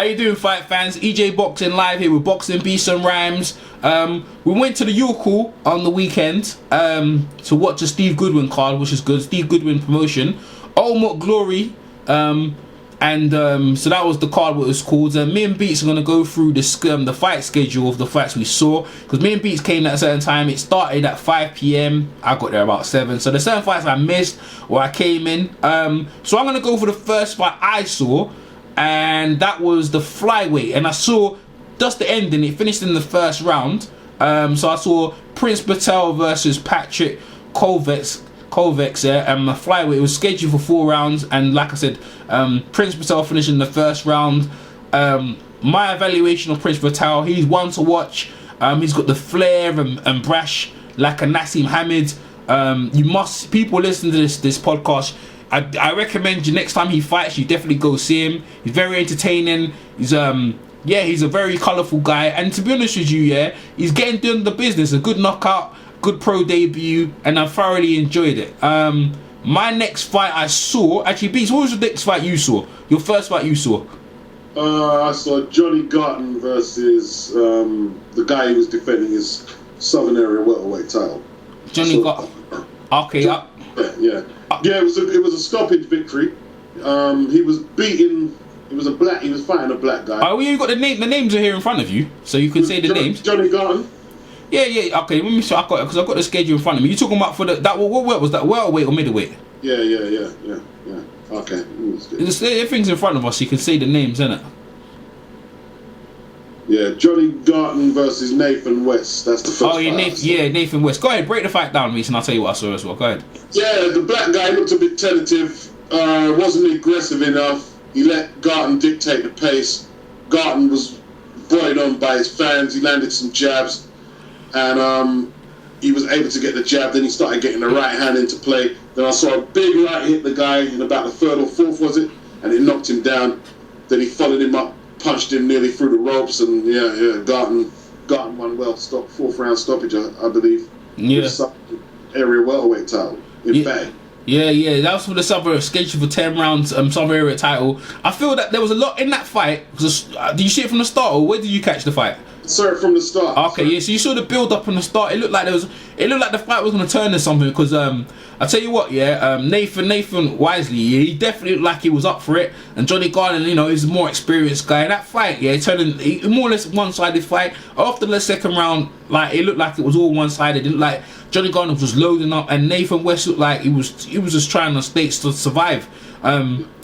How you doing, fight fans? EJ Boxing live here with Boxing Beats and Rhymes. We went to the York on the weekend to watch a Steve Goodwin card, which is good. Steve Goodwin Promotion. Ultimate Glory. So that was the card, what it was called. Me and Beats are going to go through the fight schedule of the fights we saw, because me and Beats came at a certain time. It started at 5 PM. I got there about 7. So the certain fights I missed or I came in. So I'm going to go for the first fight I saw, and that was the Flyweight. And I saw just the ending. It finished in the first round. So I saw Prince Patel versus Patrik Kovacs. And the Flyweight was scheduled for 4 rounds, and like I said, Prince Patel finished in the first round. My evaluation of Prince Patel, he's one to watch. He's got the flair and brash like a Nassim Hamid. People listen to this podcast, I recommend you, next time he fights, you definitely go see him. He's very entertaining. He's a very colourful guy, and to be honest with you, he's getting done the business. A good knockout, good pro debut, and I thoroughly enjoyed it. My next fight I saw, actually, Beats, what was the next fight you saw? Your first fight you saw? I saw Johnny Garton versus the guy who was defending his Southern Area welterweight title. Johnny Garton. Okay. Yeah. It was a stoppage victory. He was beating. He was fighting a black guy. Oh, well, you got the names are here in front of you, so you can say the names. Johnny Garton. Yeah. Okay, let me show. I got it because I got the schedule in front of me. You talking about for that? What weight was that? Welterweight or middleweight? Yeah. Okay. Everything's in front of us. You can see the names, innit? Yeah, Johnny Garton versus Nathan West. That's the first fight. Nathan West. Go ahead, break the fight down, Mason. I'll tell you what I saw as well. Go ahead. Yeah, the black guy looked a bit tentative. Wasn't aggressive enough. He let Garton dictate the pace. Garton was buoyed on by his fans. He landed some jabs, and he was able to get the jab. Then he started getting the right hand into play. Then I saw a big right hit the guy in about the 3rd or 4th, was it? And it knocked him down. Then he followed him up, punched him nearly through the ropes, and Garton won well. 4th round stoppage, I believe. Yeah. Area welterweight title. In fact. Yeah, that was for the scheduled for 10 rounds Southern Area title. I feel that there was a lot in that fight. Did you see it from the start, or where did you catch the fight? Saw it from the start. Okay, yeah. So you saw the build up from the start. It looked like the fight was going to turn into something, because I tell you what, Nathan Wisely, he definitely looked like he was up for it. And Johnny Garden, he's a more experienced guy. And that fight, it turned more or less one-sided fight. After the second round, it looked like it was all one-sided. It looked like Johnny Garden was loading up, and Nathan West looked like he was just trying to survive.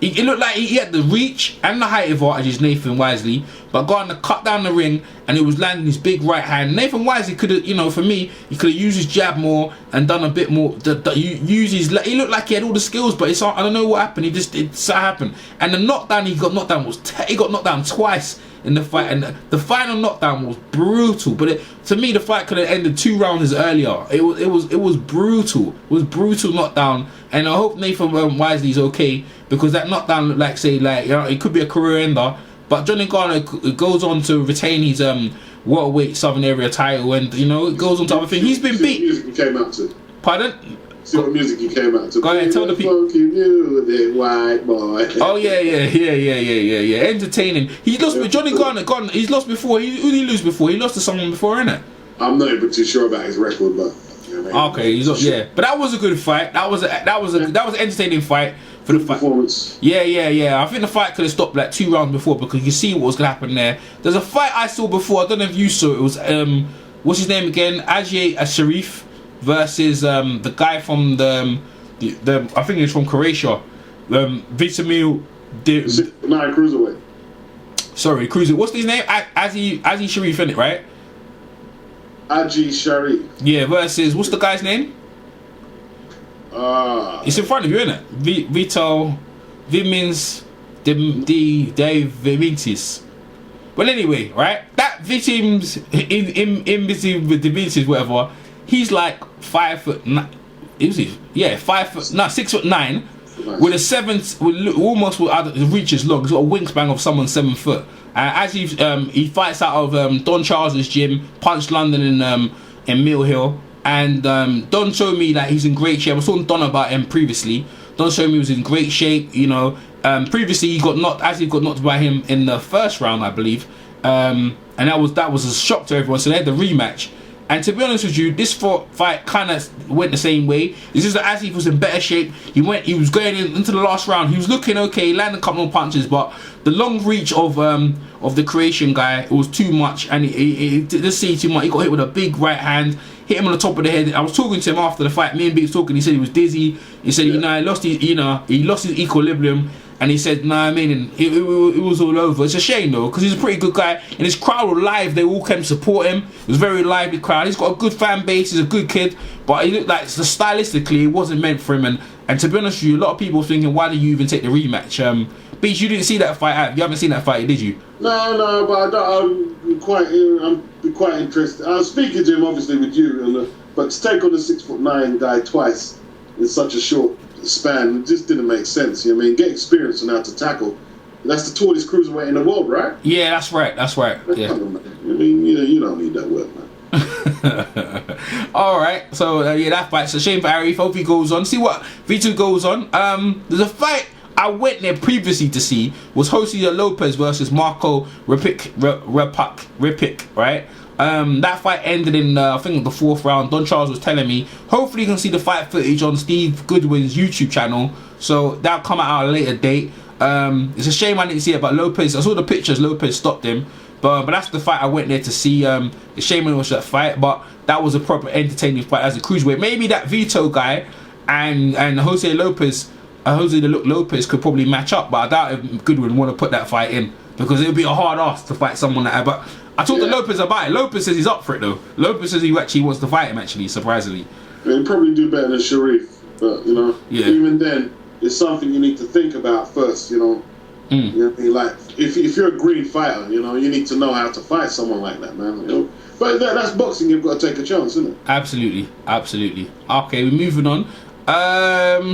It looked like he had the reach and the height advantages, Nathan Wisely, but Garden cut down the ring, and it was landing his big right hand. Nathan Wisely could have, for me, he could have used his jab more and done a bit more. He looked like he had all the skills, but I don't know what happened. It just happened. And the knockdown he got knocked down twice in the fight, and the final knockdown was brutal. But to me, the fight could have ended 2 rounds earlier. It was brutal. It was brutal knockdown, and I hope Nathan Wisely's okay, because that knockdown looked like, it could be a career ender. But Johnny Garner goes on to retain his welterweight Southern Area title, and it goes on to other things. He's been beat. Music he came out to. Pardon? See what music he came out to. Go ahead, tell the people. Music, white boy. Oh yeah. Entertaining. He lost with Johnny Garner. He's lost before. Who did he lose before? He lost to someone before, innit? I'm not even too sure about his record, but okay, he's lost. Yeah, but that was a good fight. That was an entertaining fight for the fight. Performance. Yeah. I think the fight could have stopped 2 rounds before, because you see what was gonna happen there. There's a fight I saw before. I don't know if you saw it. It was what's his name again? Sharif versus the guy from the I think he's from Croatia. Vitamil. Cruiserweight. Sorry, Cruiser. What's his name? Azi Sharif, in it, right? Aji Sharif. Yeah, versus what's the guy's name? It's in front of you, isn't it? Vital Vimins Davidaitis. Well, anyway, right? That Vitims Davidaitis, whatever. He's like 5'9". Is he? Yeah, 6'9". With almost reach as long. He's got a wingspan of someone 7 foot. As he fights out of Don Charles's gym, Punch London in Mill Hill, and Don showed me that he's in great shape. I was talking to Don about him previously. Don showed me he was in great shape. You know, previously he got knocked by him in the first round, I believe, and that was a shock to everyone. So they had the rematch. And to be honest with you, this fight kind of went the same way. It's just that Asif was in better shape. He was going into the last round. He was looking okay. He landed a couple more punches, but the long reach of the Croatian guy, it was too much, and he didn't see too much. He got hit with a big right hand, hit him on the top of the head. I was talking to him after the fight. Me and Big was talking. He said he was dizzy. He said, he lost his equilibrium. And he said, nah, I mean, it was all over. It's a shame, though, because he's a pretty good guy. And his crowd were live. They all came to support him. It was a very lively crowd. He's got a good fan base. He's a good kid. But he looked like, stylistically, it wasn't meant for him. And to be honest with you, a lot of people were thinking, why did you even take the rematch? Beach, you didn't see that fight out. You haven't seen that fight, did you? No, but I'm quite interested. I was speaking to him, obviously, with you. But to take on a 6'9" guy twice in such a short span, it just didn't make sense. You know what I mean, get experience on how to tackle. That's the tallest cruiserweight in the world, right? Yeah, that's right. Yeah. I mean, you don't need that word, man. All right, so that fight's a shame for Arif. Hope he goes on. See what V2 goes on. There's a fight I went there previously to see, was Jose Lopes versus Marko Rupic, right? That fight ended in I think the 4th round. Don Charles was telling me, hopefully you can see the fight footage on Steve Goodwin's YouTube channel, so that'll come out at a later date. It's a shame I didn't see it, but Lopes, I saw the pictures. Lopes stopped him, but that's the fight I went there to see. It's a shame it was that fight, but that was a proper entertaining fight as a cruiserweight. Maybe that Vito guy and Jose Lopes could probably match up, but I doubt if Goodwin want to put that fight in, because it would be a hard ask to fight someone like that. But I talked to Lopes about it. Lopes says he's up for it, though. Lopes says he actually wants to fight him, actually, surprisingly. He'd probably do better than Sharif, but, even then, it's something you need to think about first, You know what I mean? Like, if you're a green fighter, you need to know how to fight someone like that, man. But that's boxing. You've got to take a chance, isn't it? Absolutely. Okay, we're moving on.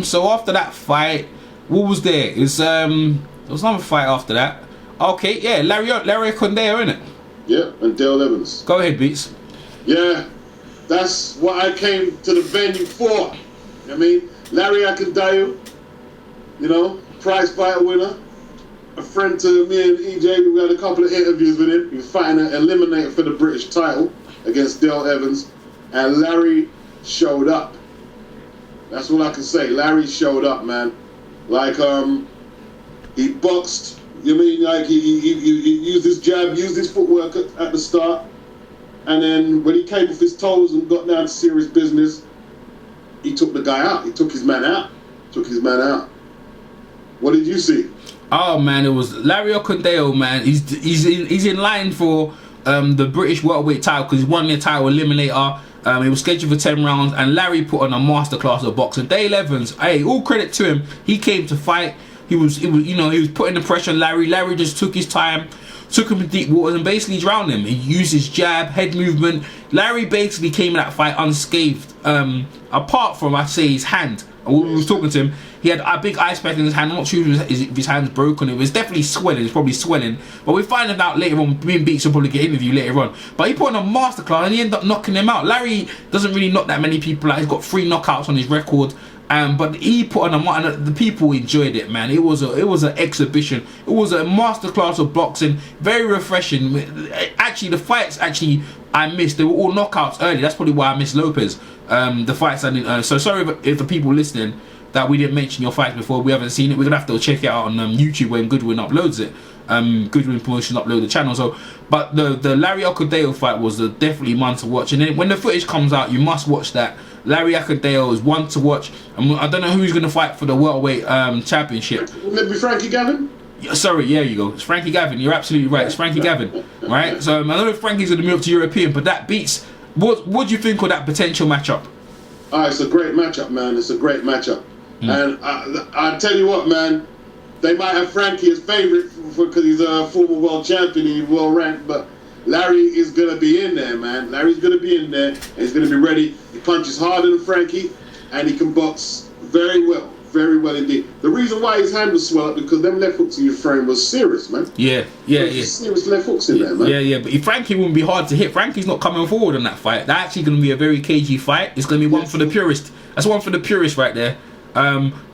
So after that fight, what was there? There was another fight after that. Okay, yeah, Larry Ekundayo, innit? Yeah, and Dale Evans. Go ahead, Beats. Yeah, that's what I came to the venue for. I mean, Larry Ekundayo, prize fight winner. A friend to me and EJ, we had a couple of interviews with him. He was fighting an eliminator for the British title against Dale Evans, and Larry showed up. That's all I can say. Larry showed up, man. Like, he boxed. You mean, like, he used his jab, used his footwork at the start, and then when he came off his toes and got down to serious business, he took the guy out. He took his man out. What did you see? Oh man, it was Larry Ekundayo, man. He's in line for the British welterweight title, because he won the title eliminator. It was scheduled for 10 rounds, and Larry put on a masterclass of boxing. Dale Evans, hey, all credit to him. He came to fight. He was putting the pressure on Larry. Larry just took his time, took him to deep waters, and basically drowned him. He used his jab, head movement. Larry basically came in that fight unscathed, apart from, I'd say, his hand. And when we was talking to him, he had a big ice pack in his hand. I'm not sure if his hand's broken. It was definitely swelling. It's probably swelling. But we find out later on. Me and Beats will probably get an interview later on. But he put on a masterclass and he ended up knocking him out. Larry doesn't really knock that many people out. He's got 3 knockouts on his record. But he put on and the people enjoyed it, man. It was an exhibition. It was a masterclass of boxing. Very refreshing. Actually, the fights I missed. They were all knockouts early. That's probably why I missed Lopes. The fights I didn't. So sorry if the people listening that we didn't mention your fights before, we haven't seen it. We're gonna have to check it out on YouTube when Goodwin uploads it. Goodwin Promotions upload the channel. So, but the Larry Ekundayo fight was definitely one to watch. And then when the footage comes out, you must watch that. Larry Ekundayo is one to watch. I don't know who's gonna fight for the welterweight championship. Wouldn't it be Frankie Gavin? Yeah, sorry, yeah, you go. It's Frankie Gavin. You're absolutely right. It's Frankie Gavin, right? So I don't know if Frankie's gonna move up to European, but that beats. What do you think of that potential matchup? It's a great matchup, man. It's a great matchup. And I tell you what, man, they might have Frankie as favourite because he's a former world champion and he's well ranked, but Larry is going to be in there, man. Larry's going to be in there and he's going to be ready. He punches harder than Frankie and he can box very well indeed. The reason why his hand was swelled up because them left hooks in your frame was serious, man. Yeah. Serious left hooks in there, man. Yeah, but if Frankie wouldn't be hard to hit. Frankie's not coming forward in that fight. That's actually going to be a very cagey fight. It's going to be one for the purist. That's one for the purist right there.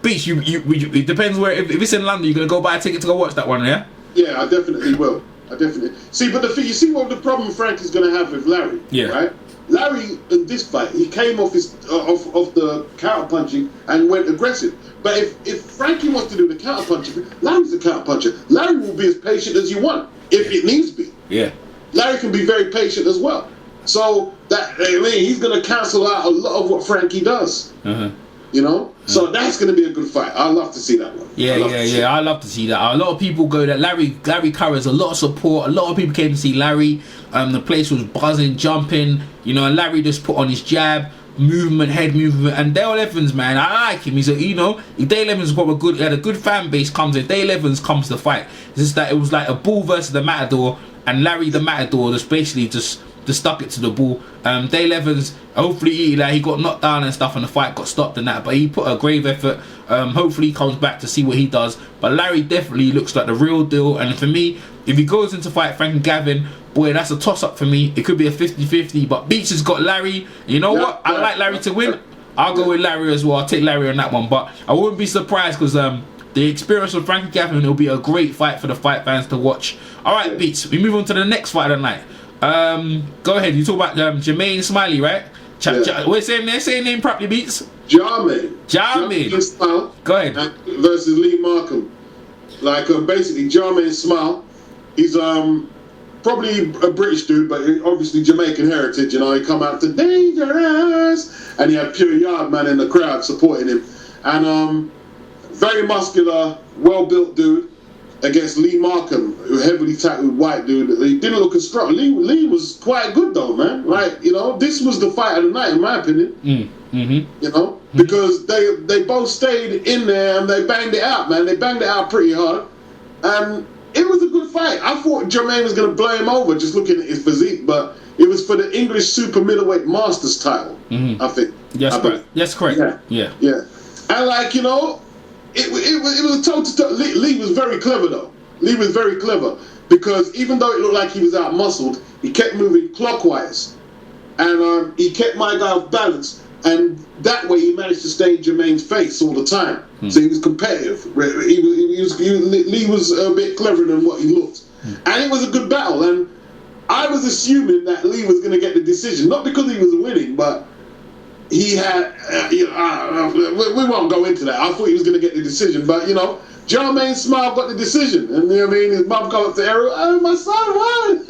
Beach, it depends where. If it's in London, you're gonna go buy a ticket to go watch that one, yeah? Yeah, I definitely will. I definitely see. But the thing, you see what the problem Frank is going to have with Larry, yeah, right? Larry in this fight, he came off his off the counter punching and went aggressive. But if Frankie wants to do the counter punching, Larry's the counter puncher. Larry will be as patient as you want if it needs be. Yeah, Larry can be very patient as well. So that, I mean, he's going to cancel out a lot of what Frankie does. You know, so that's going to be a good fight. I'd love to see that one. Yeah. I love to see that. A lot of people go that Larry carries a lot of support. A lot of people came to see Larry. The place was buzzing, jumping. You know, and Larry just put on his jab, movement, head movement. And Dale Evans, man, I like him. He's a, you know, Dale Evans got a good, had a good fan base. Comes in, Dale Evans comes to fight. It's just that it was like a bull versus the Matador, and Larry the Matador just basically just stuck it to the bull. Dale Evans, hopefully he got knocked down and stuff and the fight got stopped and that, but he put a grave effort. Hopefully he comes back to see what he does, but Larry definitely looks like the real deal. And for me, if he goes into fight Frank and Gavin, boy, that's a toss up for me. It could be a 50-50, but Beach has got Larry. You know what, I like Larry to win. I'll go with Larry as well. I'll take Larry on that one, but I wouldn't be surprised because the experience of Frank and Gavin, it'll be a great fight for the fight fans to watch. Alright, Beach, we move on to the next fight of the night. Go ahead. You talk about Jahmaine Smyle, right? What's his name? Say his name properly, Beats. Jahmaine. Go ahead. Versus Lee Markham. Like basically Jahmaine Smyle. He's probably a British dude, but obviously Jamaican heritage. You know, he come out to Dangerous, and he had Pure Yard man in the crowd supporting him, and very muscular, well built dude. Against Lee Markham, who heavily tackled white dude. He didn't look as strong. Lee was quite good though, man. Like, you know, this was the fight of the night in my opinion. You know, because they both stayed in there and they banged it out, man. They banged it out pretty hard, and it was a good fight. I thought Jahmaine was going to blow him over just looking at his physique, but it was for the English super-middleweight masters title. I think. Yes, correct. Yeah. And like, you know, it was a total. Lee was very clever though. Lee was very clever because even though it looked like he was out muscled, he kept moving clockwise, and he kept my guy off balance, and that way he managed to stay in Jahmaine's face all the time. So he was competitive. Lee was a bit cleverer than what he looked, and it was a good battle. And I was assuming that Lee was going to get the decision, not because he was winning, but he had, we won't go into that. I thought he was going to get the decision, but you know, Jahmaine Smyle got the decision, and you know what I mean. His mum come up to Errol, "Oh, my son won."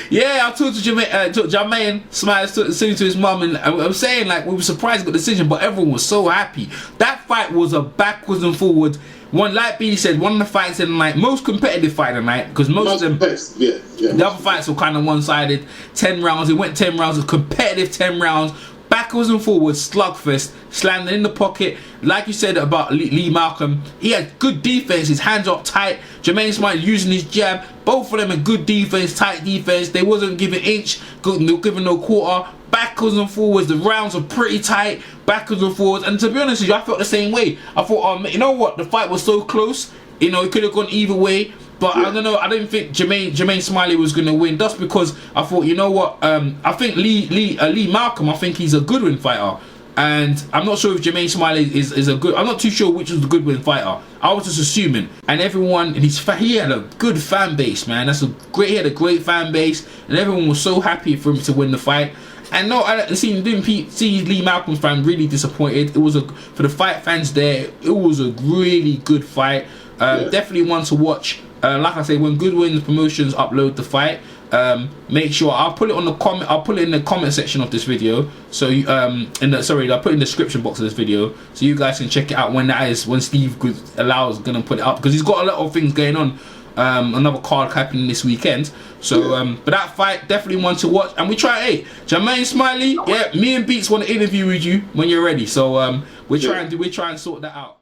Yeah, I talked to Jahmaine Smyle, sitting to his mum, and I'm saying like we were surprised he got the decision, but everyone was so happy. That fight was a backwards and forwards one. Like Billy said, one of the fights in the night, most competitive fight of the night, because most of them, the other fights were kind of one-sided. 10 rounds, it went 10 rounds, a competitive 10 rounds. Backwards and forwards, slugfest, slammed in the pocket. Like you said about Lee Markham, he had good defense, his hands up tight. Jahmaine Smyle using his jab. Both of them had good defense, tight defense. They wasn't giving inch, giving no quarter. Backwards and forwards, the rounds were pretty tight. Backwards and forwards, and to be honest with you, I felt the same way. I thought, you know what, the fight was so close. You know, it could have gone either way. But I don't know. I didn't think Jahmaine Smyle was going to win. That's because I thought, you know what? I think Lee Markham. I think he's a Goodwin fighter, and I'm not sure if Jahmaine Smyle is a good. I'm not too sure which was the Goodwin fighter. I was just assuming. And everyone, and he had a good fan base, man. He had a great fan base, and everyone was so happy for him to win the fight. And no, I didn't see Lee Markham's fan really disappointed. It was for the fight fans there. It was a really good fight. Definitely one to watch. Like I say, when Goodwin Promotions upload the fight, make sure I'll put it on the comment. I'll put it in the comment section of this video. So I'll put it in the description box of this video, so you guys can check it out when that is. When Steve allows, gonna put it up because he's got a lot of things going on. Another card happening this weekend. So, but that fight definitely one to watch. And we try, Jahmaine Smyle, me and Beats want to interview with you when you're ready. So we're trying to sort that out.